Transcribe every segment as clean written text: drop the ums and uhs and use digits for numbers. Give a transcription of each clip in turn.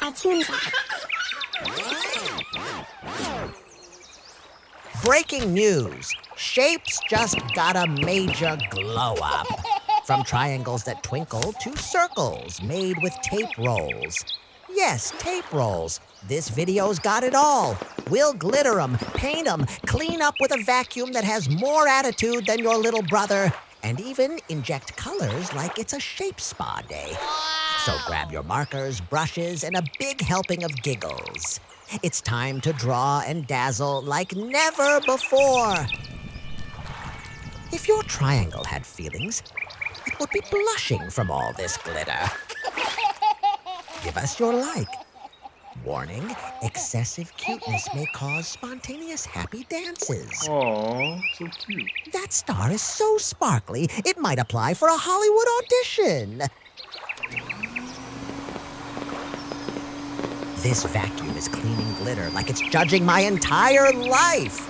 Artoonza. Breaking news. Shapes just got a major glow up. From triangles that twinkle to circles made with tape rolls. Yes, tape rolls. This video's got it all. We'll glitter 'em, paint 'em, clean up with a vacuum that has more attitude than your little brother, and even inject colors like it's a shape spa day. So grab your markers, brushes, and a big helping of giggles. It's time to draw and dazzle like never before. If your triangle had feelings, it would be blushing from all this glitter. Give us your like. Warning, excessive cuteness may cause spontaneous happy dances. Aww, so cute. That star is so sparkly, it might apply for a Hollywood audition. This vacuum is cleaning glitter like it's judging my entire life.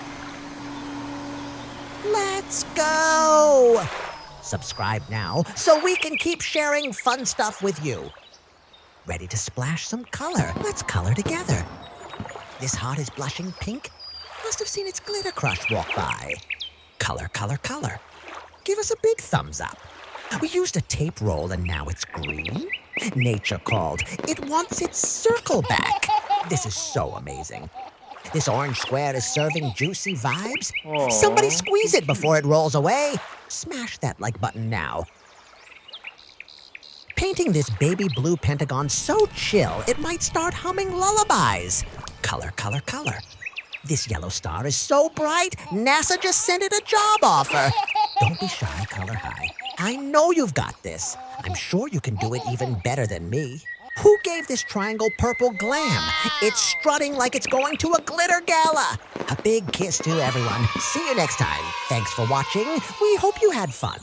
Let's go! Subscribe now so we can keep sharing fun stuff with you. Ready to splash some color? Let's color together. This heart is blushing pink. Must have seen its glitter crush walk by. Color, color, color. Give us a big thumbs up. We used a tape roll and now it's green. Nature called. It wants its circle back. This is so amazing. This orange square is serving juicy vibes. Aww, Somebody squeeze it before it rolls away. Smash that like button now. Painting this baby blue pentagon so chill, it might start humming lullabies. Color, color, color. This yellow star is so bright, NASA just sent it a job offer. Don't be shy, color high. I know you've got this. I'm sure you can do it even better than me. Who gave this triangle purple glam? It's strutting like it's going to a glitter gala. A big kiss to everyone. See you next time. Thanks for watching. We hope you had fun.